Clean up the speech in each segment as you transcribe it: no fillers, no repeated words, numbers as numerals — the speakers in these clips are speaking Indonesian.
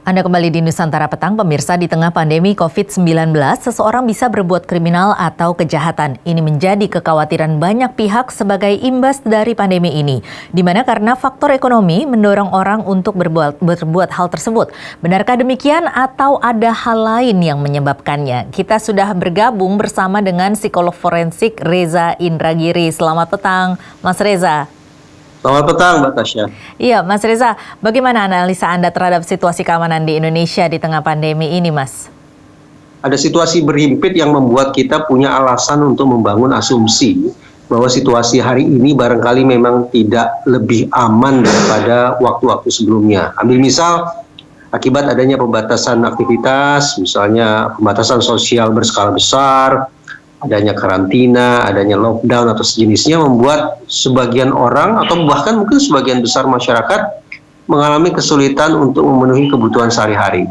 Anda kembali di Nusantara Petang, pemirsa. Di tengah pandemi COVID-19, seseorang bisa berbuat kriminal atau kejahatan. Ini menjadi kekhawatiran banyak pihak sebagai imbas dari pandemi ini, di mana karena faktor ekonomi mendorong orang untuk berbuat hal tersebut. Benarkah demikian atau ada hal lain yang menyebabkannya? Kita sudah bergabung bersama dengan psikolog forensik Reza Indragiri. Selamat petang, Mas Reza. Selamat petang, Mbak Tasya. Iya, Mas Reza, bagaimana analisa Anda terhadap situasi keamanan di Indonesia di tengah pandemi ini, Mas? Ada situasi berhimpit yang membuat kita punya alasan untuk membangun asumsi bahwa situasi hari ini barangkali memang tidak lebih aman daripada waktu-waktu sebelumnya. Ambil misal, akibat adanya pembatasan aktivitas, misalnya pembatasan sosial berskala besar, adanya karantina, adanya lockdown atau sejenisnya membuat sebagian orang atau bahkan mungkin sebagian besar masyarakat mengalami kesulitan untuk memenuhi kebutuhan sehari-hari.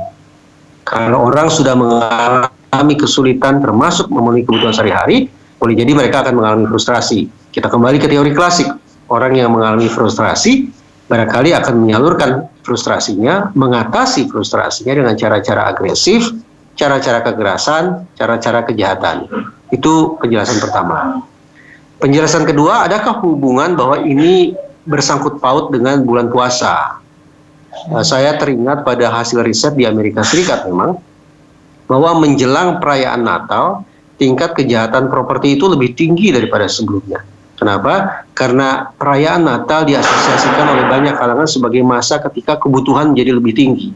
Kalau orang sudah mengalami kesulitan termasuk memenuhi kebutuhan sehari-hari, boleh jadi mereka akan mengalami frustrasi. Kita kembali ke teori klasik. Orang yang mengalami frustrasi barangkali akan menyalurkan frustrasinya, mengatasi frustrasinya dengan cara-cara agresif, cara-cara kekerasan, cara-cara kejahatan. Itu penjelasan pertama. Penjelasan kedua, adakah hubungan bahwa ini bersangkut paut dengan bulan puasa? Saya teringat pada hasil riset di Amerika Serikat memang, bahwa menjelang perayaan Natal, tingkat kejahatan properti itu lebih tinggi daripada sebelumnya. Kenapa? Karena perayaan Natal diasosiasikan oleh banyak kalangan sebagai masa ketika kebutuhan menjadi lebih tinggi.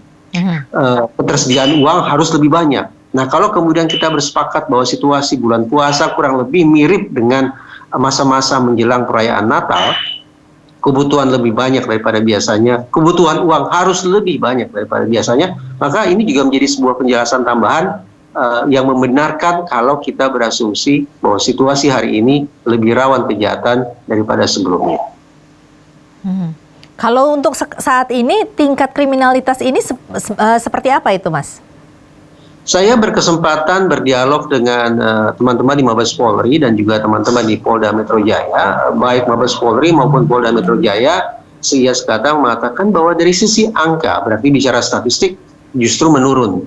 Ketersediaan uang harus lebih banyak. Nah, kalau kemudian kita bersepakat bahwa situasi bulan puasa kurang lebih mirip dengan masa-masa menjelang perayaan Natal, kebutuhan lebih banyak daripada biasanya, kebutuhan uang harus lebih banyak daripada biasanya, maka ini juga menjadi sebuah penjelasan tambahan yang membenarkan kalau kita berasumsi bahwa situasi hari ini lebih rawan kejahatan daripada sebelumnya. Kalau untuk saat ini tingkat kriminalitas ini seperti apa itu, Mas? Saya berkesempatan berdialog dengan teman-teman di Mabes Polri dan juga teman-teman di Polda Metro Jaya, baik Mabes Polri maupun Polda Metro Jaya, seias kata mengatakan bahwa dari sisi angka, berarti bicara statistik, justru menurun.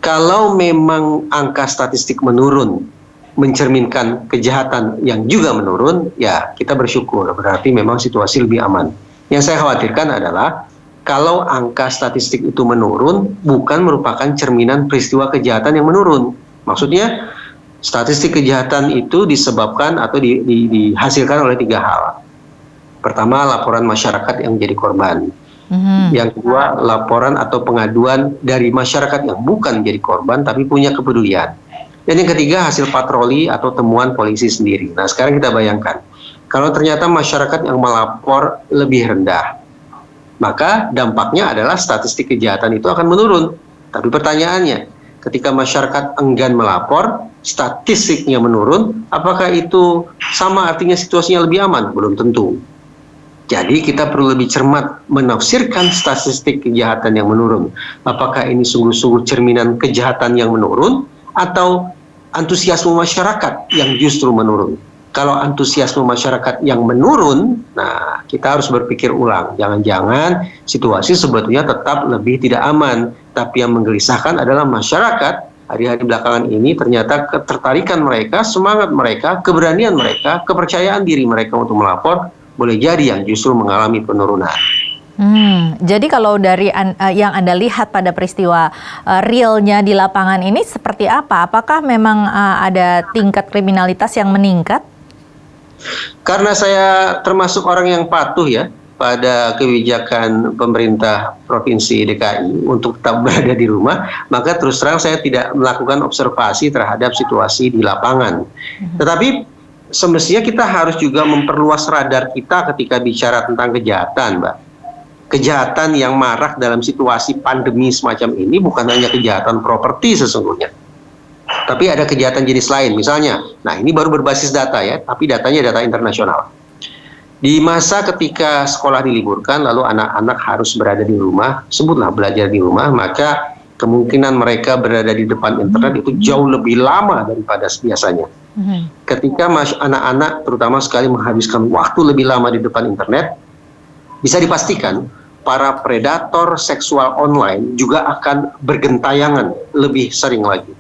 Kalau memang angka statistik menurun, mencerminkan kejahatan yang juga menurun, ya kita bersyukur, berarti memang situasi lebih aman. Yang saya khawatirkan adalah kalau angka statistik itu menurun, bukan merupakan cerminan peristiwa kejahatan yang menurun. Maksudnya, statistik kejahatan itu disebabkan atau dihasilkan oleh 3 hal. Pertama, laporan masyarakat yang menjadi korban. Yang kedua, laporan atau pengaduan dari masyarakat yang bukan menjadi korban, tapi punya kepedulian. Dan yang ketiga, hasil patroli atau temuan polisi sendiri. Nah, sekarang kita bayangkan, kalau ternyata masyarakat yang melapor lebih rendah, maka dampaknya adalah statistik kejahatan itu akan menurun. Tapi pertanyaannya, ketika masyarakat enggan melapor, statistiknya menurun, apakah itu sama artinya situasinya lebih aman? Belum tentu. Jadi kita perlu lebih cermat menafsirkan statistik kejahatan yang menurun. Apakah ini sungguh-sungguh cerminan kejahatan yang menurun atau antusiasme masyarakat yang justru menurun? Kalau antusiasme masyarakat yang menurun, nah kita harus berpikir ulang. Jangan-jangan situasi sebetulnya tetap lebih tidak aman. Tapi yang menggelisahkan adalah masyarakat. Hari-hari belakangan ini ternyata ketertarikan mereka, semangat mereka, keberanian mereka, kepercayaan diri mereka untuk melapor, boleh jadi yang justru mengalami penurunan. Jadi kalau dari yang Anda lihat pada peristiwa realnya di lapangan ini seperti apa? Apakah memang ada tingkat kriminalitas yang meningkat? Karena saya termasuk orang yang patuh ya pada kebijakan pemerintah Provinsi DKI untuk tetap berada di rumah, maka terus terang saya tidak melakukan observasi terhadap situasi di lapangan. Tetapi semestinya kita harus juga memperluas radar kita ketika bicara tentang kejahatan, Mbak. Kejahatan yang marak dalam situasi pandemi semacam ini bukan hanya kejahatan properti sesungguhnya. Tapi ada kejahatan jenis lain, misalnya, nah ini baru berbasis data ya, tapi datanya data internasional. Di masa ketika sekolah diliburkan, lalu anak-anak harus berada di rumah, sebutlah belajar di rumah, maka kemungkinan mereka berada di depan internet itu jauh lebih lama daripada biasanya. Ketika anak-anak terutama sekali menghabiskan waktu lebih lama di depan internet, bisa dipastikan para predator seksual online juga akan bergentayangan lebih sering lagi.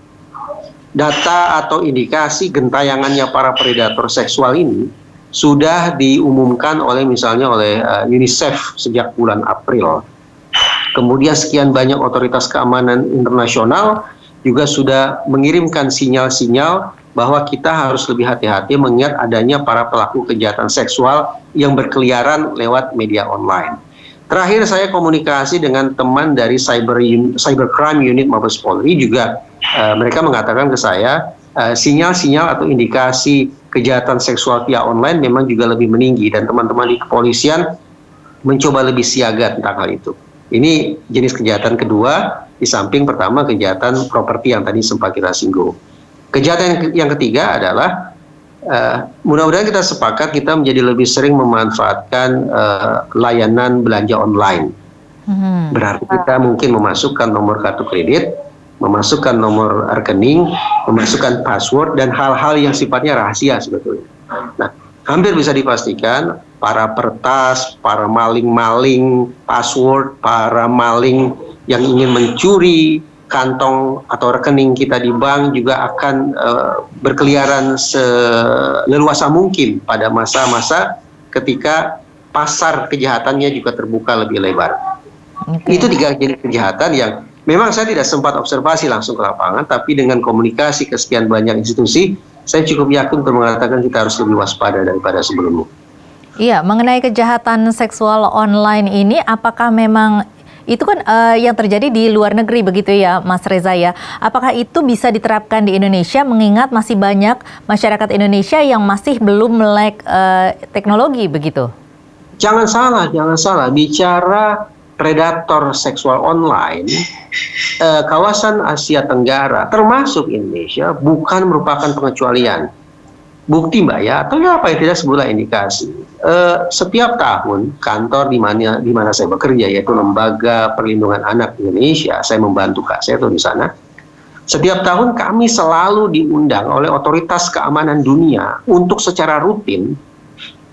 Data atau indikasi gentayangannya para predator seksual ini sudah diumumkan misalnya oleh UNICEF sejak bulan April. Kemudian sekian banyak otoritas keamanan internasional juga sudah mengirimkan sinyal-sinyal bahwa kita harus lebih hati-hati mengingat adanya para pelaku kejahatan seksual yang berkeliaran lewat media online. Terakhir saya komunikasi dengan teman dari Cybercrime Unit Mabes Polri juga mereka mengatakan ke saya sinyal-sinyal atau indikasi kejahatan seksual via online memang juga lebih meninggi dan teman-teman di kepolisian mencoba lebih siaga tentang hal itu. Ini jenis kejahatan kedua di samping pertama kejahatan properti yang tadi sempat kita singgung. Kejahatan yang ketiga adalah mudah-mudahan kita sepakat kita menjadi lebih sering memanfaatkan layanan belanja online. Berarti kita mungkin memasukkan nomor kartu kredit, memasukkan nomor rekening, memasukkan password dan hal-hal yang sifatnya rahasia sebetulnya. Nah, hampir bisa dipastikan para pertas, para maling-maling password, para maling yang ingin mencuri kantong atau rekening kita di bank juga akan berkeliaran seleluasa mungkin pada masa-masa ketika pasar kejahatannya juga terbuka lebih lebar. Itu 3 jenis kejahatan yang memang saya tidak sempat observasi langsung ke lapangan, tapi dengan komunikasi ke sekian banyak institusi, saya cukup yakin untuk mengatakan kita harus lebih waspada daripada sebelumnya. Iya, mengenai kejahatan seksual online ini, apakah memang itu kan yang terjadi di luar negeri begitu ya, Mas Reza ya? Apakah itu bisa diterapkan di Indonesia mengingat masih banyak masyarakat Indonesia yang masih belum melek teknologi begitu? Jangan salah. Bicara predator seksual online, kawasan Asia Tenggara termasuk Indonesia bukan merupakan pengecualian. Bukti Mbak ya, atau ya apa yang tidak sebuah indikasi. Setiap tahun kantor di mana saya bekerja yaitu Lembaga Perlindungan Anak Indonesia, saya membantu Kak Seto di sana. Setiap tahun kami selalu diundang oleh otoritas keamanan dunia untuk secara rutin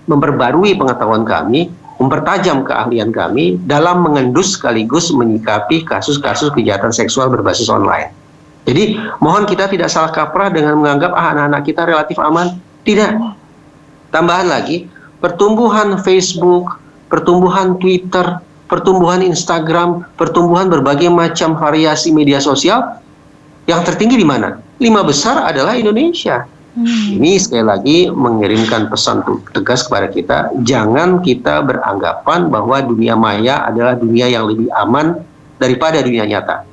memperbarui pengetahuan kami, mempertajam keahlian kami dalam mengendus sekaligus menyikapi kasus-kasus kejahatan seksual berbasis online. Jadi mohon kita tidak salah kaprah dengan menganggap anak-anak kita relatif aman. Tidak. Tambahan lagi, pertumbuhan Facebook, pertumbuhan Twitter, pertumbuhan Instagram, pertumbuhan berbagai macam variasi media sosial, yang tertinggi di mana? 5 besar adalah Indonesia. Ini sekali lagi mengirimkan pesan tegas kepada kita, jangan kita beranggapan bahwa dunia maya adalah dunia yang lebih aman daripada dunia nyata.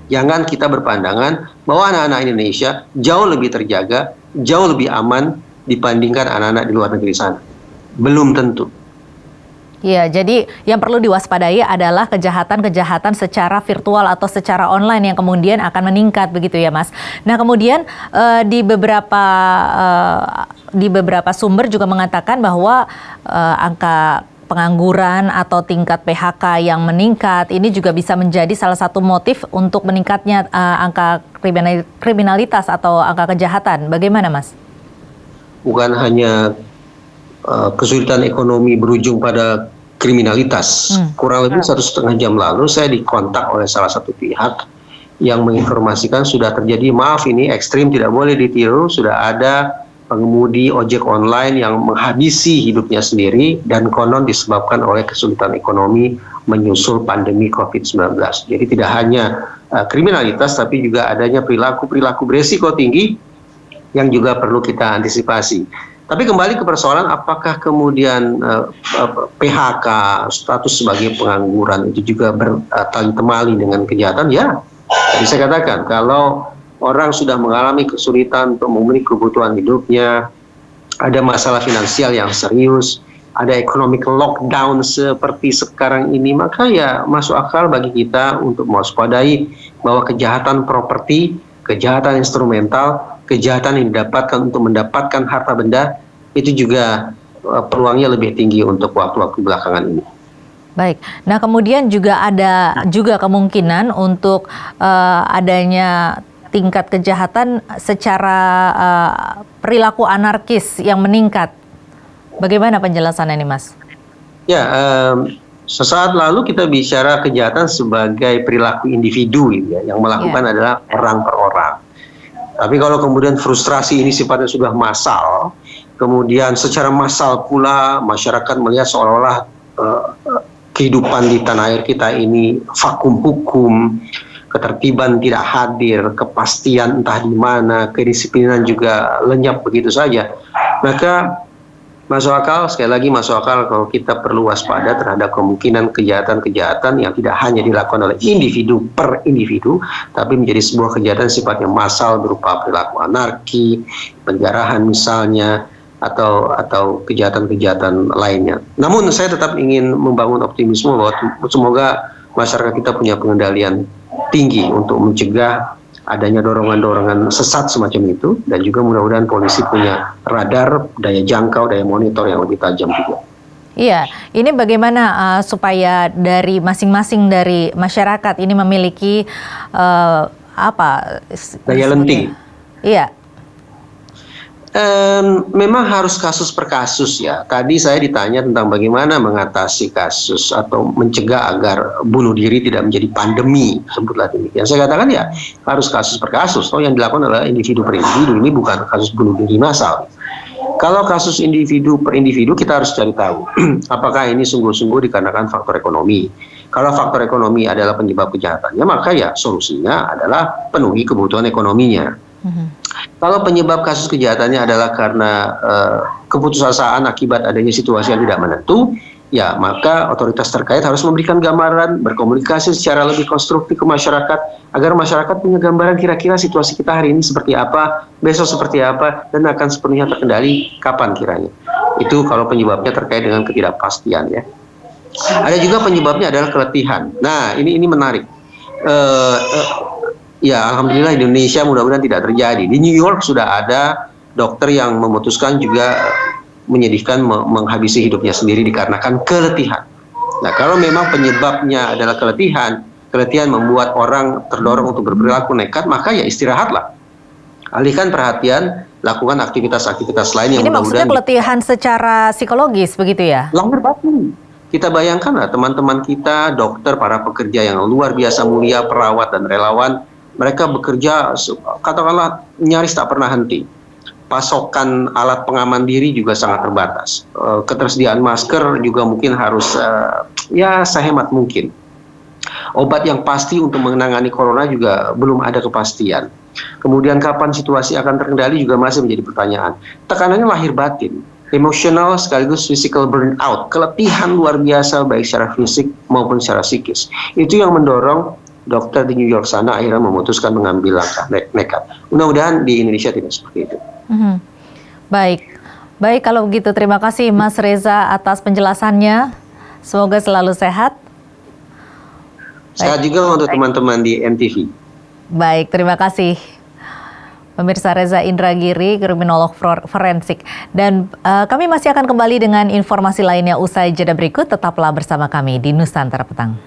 Jangan kita berpandangan bahwa anak-anak Indonesia jauh lebih terjaga, jauh lebih aman dibandingkan anak-anak di luar negeri sana. Belum tentu. Ya, jadi yang perlu diwaspadai adalah kejahatan-kejahatan secara virtual atau secara online yang kemudian akan meningkat begitu ya, Mas. Nah, kemudian di beberapa sumber juga mengatakan bahwa angka pengangguran atau tingkat PHK yang meningkat ini juga bisa menjadi salah satu motif untuk meningkatnya angka kriminalitas atau angka kejahatan. Bagaimana, Mas? Bukan hanya kesulitan ekonomi berujung pada kriminalitas. Kurang lebih 1,5 jam lalu saya dikontak oleh salah satu pihak yang menginformasikan sudah terjadi, maaf ini ekstrim tidak boleh ditiru, sudah ada pengemudi ojek online yang menghabisi hidupnya sendiri dan konon disebabkan oleh kesulitan ekonomi menyusul pandemi COVID-19. Jadi tidak hanya kriminalitas tapi juga adanya perilaku beresiko tinggi yang juga perlu kita antisipasi. Tapi kembali ke persoalan apakah kemudian PHK, status sebagai pengangguran itu juga bertali temali dengan kejahatan? Ya, jadi saya katakan kalau orang sudah mengalami kesulitan untuk memenuhi kebutuhan hidupnya, ada masalah finansial yang serius, ada economic lockdown seperti sekarang ini, maka ya masuk akal bagi kita untuk mewaspadai bahwa kejahatan properti, kejahatan instrumental, kejahatan yang didapatkan untuk mendapatkan harta benda, itu juga peluangnya lebih tinggi untuk waktu-waktu belakangan ini. Baik, nah kemudian juga ada juga kemungkinan untuk adanya tingkat kejahatan secara perilaku anarkis yang meningkat. Bagaimana penjelasan ini, Mas? Ya, Sesaat lalu kita bicara kejahatan sebagai perilaku individu gitu ya, yang melakukan adalah orang per orang. Tapi kalau kemudian frustrasi ini sifatnya sudah massal, kemudian secara massal pula masyarakat melihat seolah-olah kehidupan di tanah air kita ini vakum hukum, ketertiban tidak hadir, kepastian entah di mana, kedisiplinan juga lenyap begitu saja. Maka masuk akal, sekali lagi masuk akal kalau kita perlu waspada terhadap kemungkinan kejahatan-kejahatan yang tidak hanya dilakukan oleh individu per individu, tapi menjadi sebuah kejahatan sifatnya massal berupa perilaku anarki, penjarahan misalnya, atau kejahatan-kejahatan lainnya. Namun saya tetap ingin membangun optimisme bahwa semoga masyarakat kita punya pengendalian tinggi untuk mencegah adanya dorongan-dorongan sesat semacam itu, dan juga mudah-mudahan polisi punya radar, daya jangkau, daya monitor yang lebih tajam juga. Iya, ini bagaimana supaya dari masing-masing dari masyarakat ini memiliki daya lenting. Iya. Memang harus kasus per kasus ya. Tadi saya ditanya tentang bagaimana mengatasi kasus atau mencegah agar bunuh diri tidak menjadi pandemi, sebutlah demikian. Saya katakan ya harus kasus per kasus. Yang dilakukan adalah individu per individu, ini bukan kasus bunuh diri massal. Kalau kasus individu per individu kita harus cari tahu apakah ini sungguh-sungguh dikarenakan faktor ekonomi. Kalau faktor ekonomi adalah penyebab kejahatannya, maka ya solusinya adalah penuhi kebutuhan ekonominya. Kalau penyebab kasus kejahatannya adalah karena keputusasaan akibat adanya situasi yang tidak menentu, ya maka otoritas terkait harus memberikan gambaran, berkomunikasi secara lebih konstruktif ke masyarakat, agar masyarakat punya gambaran kira-kira situasi kita hari ini seperti apa, besok seperti apa, dan akan sepenuhnya terkendali kapan kiranya. Itu kalau penyebabnya terkait dengan ketidakpastian ya. Ada juga penyebabnya adalah keletihan. Nah ini menarik. Ya, alhamdulillah di Indonesia mudah-mudahan tidak terjadi. Di New York sudah ada dokter yang memutuskan juga menyedihkan menghabisi hidupnya sendiri dikarenakan keletihan. Nah, kalau memang penyebabnya adalah keletihan membuat orang terdorong untuk berperilaku nekat, maka ya istirahatlah. Alihkan perhatian, lakukan aktivitas-aktivitas lain yang ini maksudnya keletihan secara psikologis begitu ya? Lahir batin. Kita bayangkanlah teman-teman kita, dokter, para pekerja yang luar biasa mulia, perawat dan relawan, mereka bekerja katakanlah nyaris tak pernah henti. Pasokan alat pengaman diri juga sangat terbatas. Ketersediaan masker juga mungkin harus ya sehemat mungkin. Obat yang pasti untuk menangani corona juga belum ada kepastian. Kemudian kapan situasi akan terkendali juga masih menjadi pertanyaan. Tekanannya lahir batin, emosional sekaligus physical burnout, keletihan luar biasa baik secara fisik maupun secara psikis. Itu yang mendorong dokter di New York sana akhirnya memutuskan mengambil langkah nekat. Mudah-mudahan di Indonesia tidak seperti itu. Baik kalau begitu terima kasih Mas Reza atas penjelasannya. Semoga selalu sehat. Sehat juga untuk teman-teman di NTV. Baik, terima kasih. Pemirsa, Reza Indragiri, kriminolog forensik. Dan kami masih akan kembali dengan informasi lainnya usai jeda berikut. Tetaplah bersama kami di Nusantara Petang.